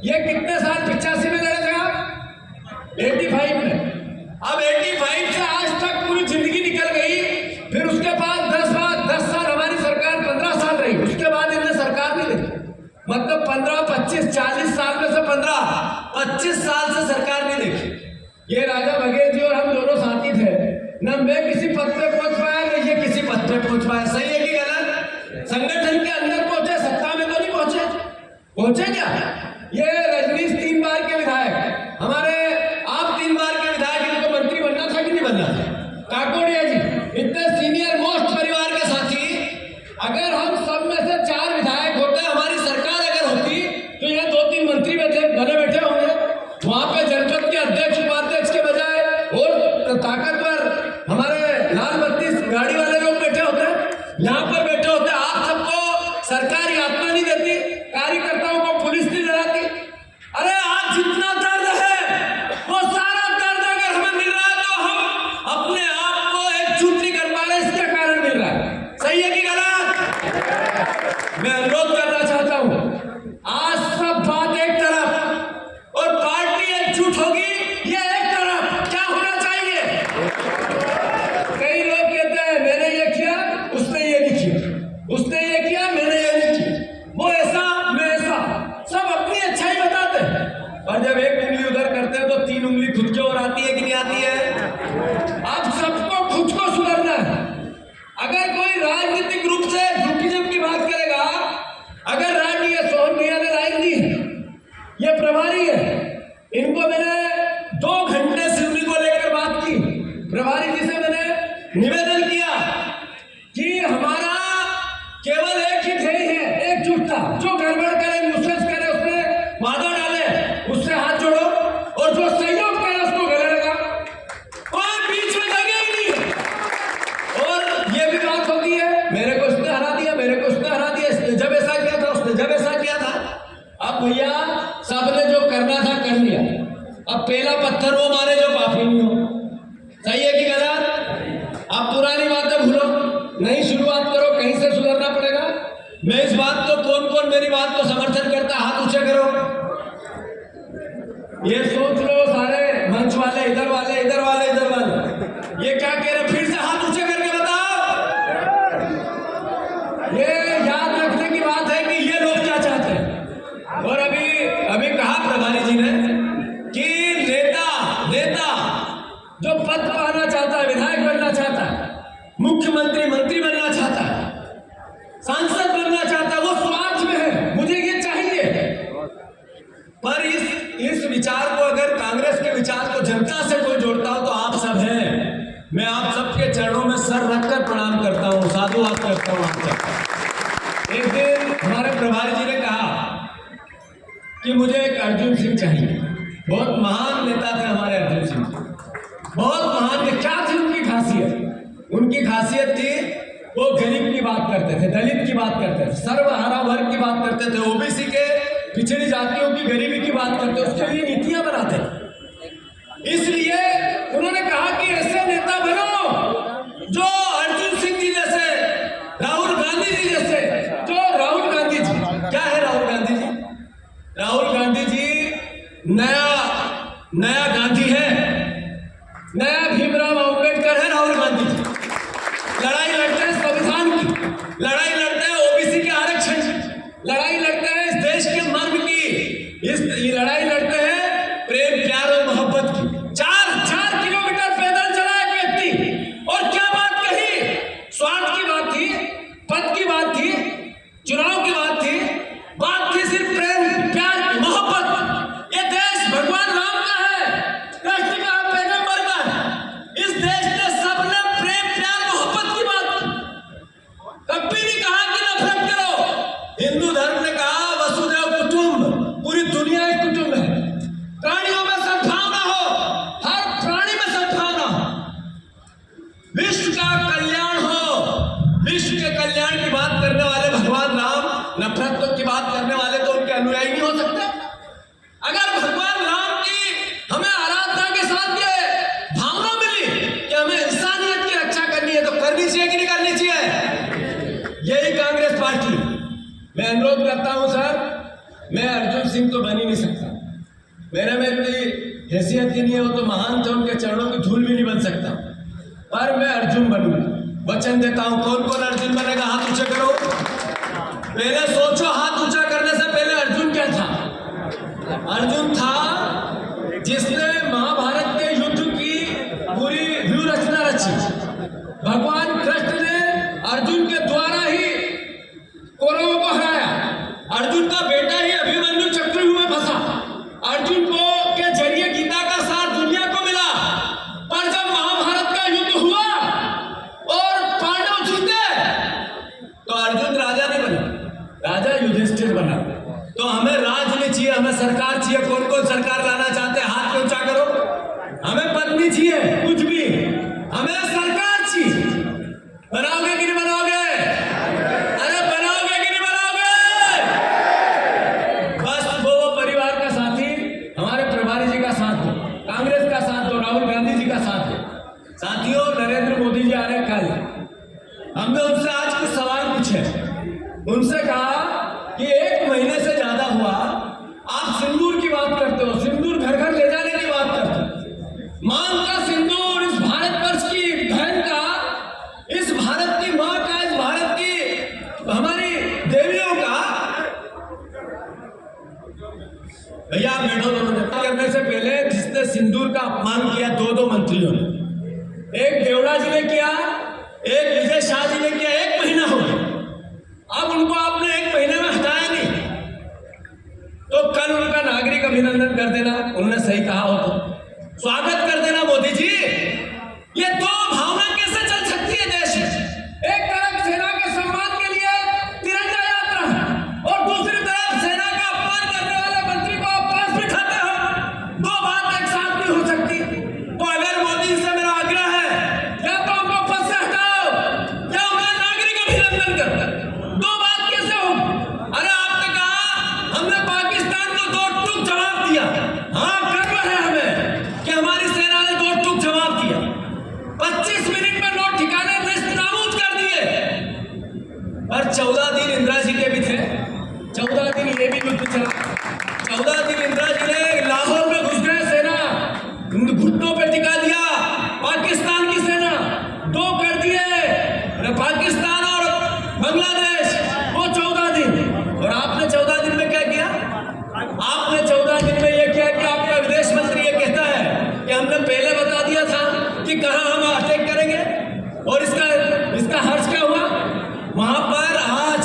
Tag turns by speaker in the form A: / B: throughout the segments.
A: ये कितने साल 85 में लड़े थे आप? 85 में। अब 85 से आज तक पूरी जिंदगी निकल गई, फिर उसके बाद 10 साल हमारी सरकार 15 साल रही, उसके बाद इन्हें सरकार नहीं देखी। मतलब 15, 25, 40 साल में से 25 साल से सरकार नहीं देखी। ये राजा बघेल जी और हम दोनों साथी थे, न मैं किसी पद पे पहुंच पाया न ये किसी पद पे पहुंच पाया। सही है कि गलत? संगठन के अंदर पहुंचे, सत्ता में तो नहीं पहुंचे। पहुंचे क्या? ये रजनीश 3 बार के विधायक, हमारे आप 3 बार के विधायक, इनको मंत्री बनना था कि नहीं बनना था? काकोड़िया जी इतने सीनियर मोस्ट परिवार के साथी, अगर हम सब में से 4 विधायक होते, हमारी सरकार अगर होती, तो ये 2-3 मंत्री बने बैठे होंगे। वहां पे जनपद के अध्यक्ष उपाध्यक्ष के बजाय और ताकतवर हमारे लाल बत्ती गाड़ी वाले लोग बैठे होते, यहाँ पर बैठे होते। आप सबको सरकार यातना नहीं देती, कार्यकर्ताओं को पुलिस नहीं डराती। अरे आज जितना दर्द है वो सारा दर्द अगर हमें मिल रहा है तो हम अपने आप को एकजुट नहीं कर पा रहे, इसके कारण मिल रहा है। सही है कि गलत? मैं अनुरोध करना चाहता हूं, आज सब बात एक तरफ और पार्टी एकजुट होगी, ये एक तरफ। क्या होना चाहिए? कई लोग कहते हैं मैंने ये किया, उसने ये नहीं किया, उसने ये किया, मैंने ये नहीं किया, वो ऐसा, मैं ऐसा, सब अपनी अच्छाई बताते हैं। और जब एक उंगली उधर करते हैं तो 3 उंगली खुद की ओर आती है कि नहीं आती है? अब सबको खुद को सुधरना है। अगर कोई राजनीतिक रूप से ग्रुपिज्म की बात करेगा, अगर राजनीति सोहन भैया ने लाइन दी है, ये प्रभारी है, इनको मैंने 2 घंटे सिवनी को लेकर बात की। प्रभारी जी से मैंने निवेदन किया कि हमारा केवल एक ही ध्येय है, एकजुटता। जो गड़बड़ करे, न्यूसेंस करे, उसमें बाधा डाले, उससे हाथ जोड़ो, और जो सहयोग करे उसको गले लगा। कोई बीच में लगे ही नहीं। और ये भी बात होती है, मेरे को उसने हरा दिया, मेरे को उसने हरा दिया, इसने जब ऐसा किया था, उसने जब ऐसा किया था। अब भैया सबने जो करना था कर लिया, अब पहला पत्थर वो मारे जो पापी नहीं हो। सही है कि गलत? आप पुरानी बातें भूलो, नई शुरुआत करो, कहीं से सुधरना पड़ेगा। मैं इस बात को, कौन कौन मेरी बात को समर्थन करता, हाथ ऊंचे करो। ये सोच लो सारे मंच वाले, इधर वाले, इधर वाले, इधर वाले, ये क्या कह रहे? फिर से हाथ ऊंचे करके बताओ। ये याद रखने की बात है कि ये लोग क्या चाहते हैं। और अभी कहा प्रभारी जी ने कि नेता जो पद पाना चाहता है, विधायक बनना चाहता है, मुख्यमंत्री मंत्री बनना चाहता है, सांसद बनना चाहता है, वो स्वार्थ में है, मुझे ये चाहिए। पर इस विचार को, अगर कांग्रेस के विचार को जनता से कोई जोड़ता हो तो आप सब हैं। मैं आप सबके चरणों में सर रखकर प्रणाम करता हूं, साधुवाद करता हूं आप सबका। एक दिन हमारे प्रभारी जी ने कहा कि मुझे एक अर्जुन सिंह चाहिए। बहुत महान नेता थे हमारे अर्जुन सिंह, बहुत महान। क्या थी उनकी खासियत? उनकी खासियत थी वो गरीब की बात करते थे, दलित की बात करते थे, सर्वहारा वर्ग की बात करते थे, ओबीसी के पिछड़ी जातियों की गरीबी की बात करते, उसके लिए नीतियां बनाते। इसलिए उन्होंने कहा कि ऐसे नेता बनो जो अर्जुन सिंह जी जैसे, राहुल गांधी जी जैसे। जो राहुल गांधी जी क्या है? राहुल गांधी जी, राहुल गांधी जी नया गांधी है, नया भीमराव अंबेडकर है राहुल गांधी जी। लड़ाई लड़ते हैं संविधान की, लड़ाई लड़ते हैं ओबीसी के आरक्षण की, लड़ाई लड़ते हैं इस देश के मर्म की, इस लड़ाई लड़ते हैं प्रेम प्यार और मोहब्बत की। 4 किलोमीटर पैदल चला एक व्यक्ति, और क्या बात कही? स्वार्थ की बात थी, पद की बात थी, चुनाव की बात थी, बात थी सिर्फ प्रेम प्यार मोहब्बत। ये देश भगवान राम का है, कृष्ण का, पैगंबर का है। इस देश ने सबने प्रेम प्यार मोहब्बत की बात कभी नहीं कहा कि नफरत करो। हिंदू धर्म ने कहा वसुधैव कुटुंब, पूरी दुनिया एक कुटुंब है। प्राणियों में सद्भावना हो, हर प्राणी में सद्भावना हो, विश्व का कल्याण हो। विश्व के कल्याण की बात करने वाले भगवान राम, नफरत की बात करने वाले तो उनके अनुयायी नहीं हो सकते। अगर भगवान राम की हमें आराधना के साथ ये भावना मिली कि हमें इंसानियत की रक्षा करनी है, तो करनी चाहिए कि नहीं करनी चाहिए? यही कांग्रेस पार्टी। मैं अनुरोध करता हूं सर,
B: मैं अर्जुन सिंह तो बन ही नहीं सकता, मेरे में इतनी हैसियत ही नहीं है, वो तो महान थे, उनके चरणों की धूल भी नहीं बन सकता, पर मैं अर्जुन बनूंगा, वचन देता हूं। कौन कौन अर्जुन बनेगा? हाथ ऊंचे करो। पहले सोचो, हाथ ऊंचा करने से पहले अर्जुन क्या था? अर्जुन था जिसने महाभारत के युद्ध की पूरी व्यूह रचना रची। भगवान कृष्ण ने अर्जुन के द्वारा ही कौरवों को हराया। अर्जुन का बेटा ही अभिमन्यु चक्रव्यूह में फंसा। अर्जुन को के जरिए गीता का सार दुनिया को मिला। पर जब महाभारत का युद्ध हुआ और पांडव जीते तो अर्जुन राजा नहीं बना, राजा युधिष्ठिर बना। तो हमें राज नहीं चाहिए, हमें सरकार चाहिए। कौन कौन सरकार लाना चाहते हैं? हाथ ऊंचा करो। हमें पद नहीं चाहिए, कुछ भी, हमें सरकार चाहिए। बनाओगे कि नहीं बनाओगे? अरे बनाओगे कि नहीं बनाओगे? बस वो परिवार का साथी, हमारे प्रभारी जी का साथ दो, कांग्रेस का साथ दो, राहुल गांधी जी का साथ दो। साथियों, नरेंद्र मोदी जी आ रहे कल, हमने उनसे आज कुछ सवाल पूछे। उनसे कहा कि 1 महीने से ज्यादा हुआ, आप सिंदूर की बात करते हो, सिंदूर घर घर ले जाने की बात करते हो। मांग का सिंदूर इस भारतवर्ष की बहन का, इस भारत की मां का, इस भारत की हमारी देवियों का। भैया आप बैठो। दोनों करने से पहले जिसने सिंदूर का अपमान किया 2 मंत्रियों ने, एक देवड़ा जी ने किया, एक विजय शाह जी ने किया। 1 महीना हो गया, अब उनको आपने 1 महीने में हटाया नहीं, तो कल उनका नागरिक अभिनंदन कर देना, उन्होंने सही कहा हो तो स्वागत कर देना। मोदी जी, ये 2 भावना कैसे चल सकती है देश में? एक तरफ सेना के सम्मान के लिए तिरंगा यात्रा है और दूसरी तरफ सेना का अपमान करने वाले मंत्री को आप पास बिठाते हो। 2 बात एक साथ नहीं हो सकती। तो अगर मोदी से मेरा आग्रह है, या तो उनको पद से हटाओ या उनका नागरिक अभिनंदन करो। 2 बात कैसे हो? अरे आपने कहा हमने पाकिस्तान को 2 टूक जवाब दिया। हाँ, गर्व है हमें कि हमारी सेना ने 2 टूक जवाब दिया। 25 मिनट में नोट ठिकाने नाबूद कर दिए। और 14 दिन इंदिरा जी के भी थे, 14 दिन ये भी युद्ध चला। 14 दिन इंदिरा जी ने लाहौर में घुस गए, सेना घुटनों पे टिका दिया पाकिस्तान की सेना। 2 कर दिए पाकिस्तान और बांग्लादेश, वो 14 दिन। और आपने 14 दिन में क्या किया? आपने 14 दिन में ये किया कि आपका विदेश मंत्री ये कहता है कि हमने पहले बता दिया था कि कहां हम अटैक करेंगे। और इसका हर्ष क्या हुआ? वहां पर आज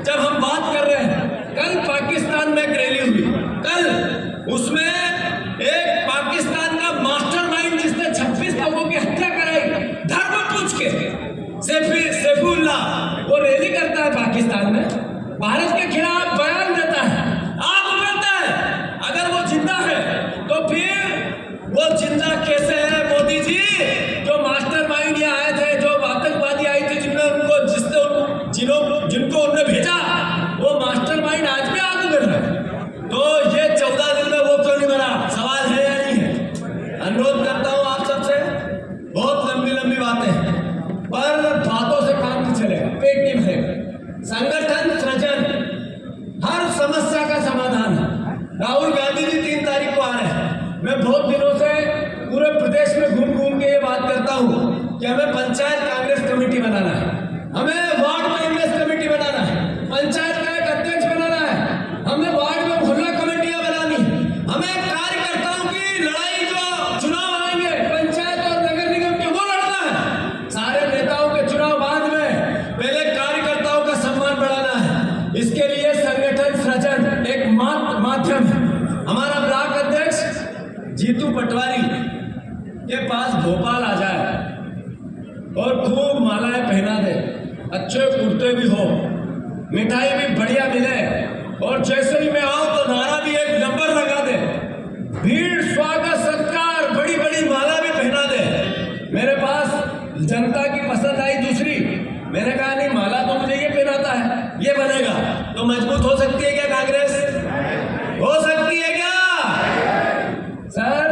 B: जब हम बात कर रहे हैं, कल पाकिस्तान में एक रैली हुई, कल उसमें एक पाकिस्तान का मास्टरमाइंड जिसने 26 लोगों की हत्या कराई धर्म पूछ के, सैफुल्लाह, वो रैली करता है पाकिस्तान में, भारत के खिलाफ बयान देता है, आग उगलता है। अगर वो जिंदा है तो फिर वो जिंदा कैसे है मोदी जी? जो मास्टरमाइंड यहाँ आए थे, जो आतंकवादी आए थे, जिनको उन्होंने भेजा, वो मास्टरमाइंड आज भी आग उगल रहे हैं। तो ये 14 दिन में वो क्यों नहीं बना? सवाल है या नहीं है? अनुरोध करता हूं आप सबसे, बहुत लंबी लंबी बातें हैं, पर बातों से काम नहीं चलेगा, पेट नहीं भरेगा। संगठन सृजन हर समस्या का समाधान है। राहुल गांधी जी 3 तारीख को आ रहे हैं। मैं बहुत दिनों से पूरे प्रदेश में घूम घूम के ये बात करता हूँ कि हमें पंचायत कांग्रेस कमेटी बनाना है, हमें वार्ड कांग्रेस कमेटी बनाना है, पंचायत का एक अध्यक्ष बनाना है, हमें वार्ड में मोहल्ला कमेटियां बनानी है, हमें कार्यकर्ताओं की लड़ाई, जो चुनाव आएंगे पंचायत और नगर निगम के, वो लड़ना है। सारे नेताओं के चुनाव बाद में, पहले कार्यकर्ताओं का सम्मान बढ़ाना है। इसके लिए संगठन सृजन एक माध्यम है। हमारा ब्लॉक अध्यक्ष जीतू पटवारी के पास भोपाल आ जाए और खूब मालाएं पहना दे, अच्छे कुर्ते भी हो, मिठाई भी बढ़िया मिले, और जैसे ही मैं आऊं तो नारा भी 1 नंबर लगा दे, भीड़, स्वागत, सत्कार, बड़ी बड़ी माला भी पहना दे। मेरे पास जनता की पसंद आई दूसरी, मैंने कहा नहीं, माला तो मुझे ये पहनाता है, ये बनेगा तो मजबूत हो सकती है क्या कांग्रेस? हो सकती है क्या? सर,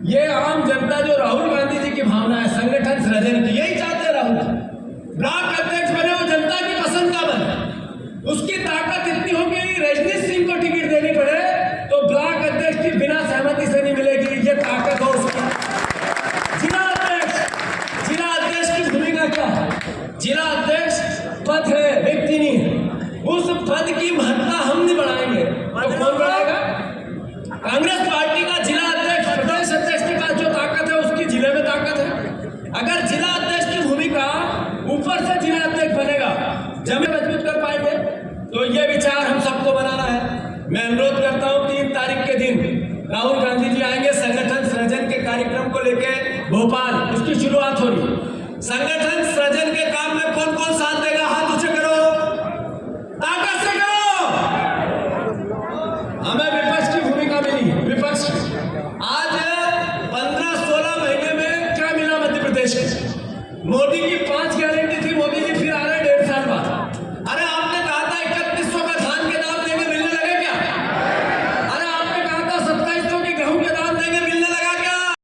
B: ये आम जनता जो राहुल गांधी जी की भावना है संगठन सृजन की, यही चाहते हैं राहुल। ब्लॉक अध्यक्ष बने, वो जनता की पसंद का बने, उसकी ताकत इतनी होगी रजनीश सिंह को टिकट की महत्ता हम नहीं बढ़ाएंगे तो कौन बढ़ाएगा? कांग्रेस पार्टी का जिला अध्यक्ष, प्रदेश अध्यक्ष के पास जो ताकत है उसकी जिले में ताकत है। अगर जिला अध्यक्ष की भूमिका ऊपर से जिला अध्यक्ष बनेगा जब मजबूत कर पाएंगे। तो ये विचार हम सबको बनाना है। मैं अनुरोध करता हूँ 3 तारीख के दिन राहुल गांधी जी आएंगे संगठन सृजन के कार्यक्रम को लेकर भोपाल।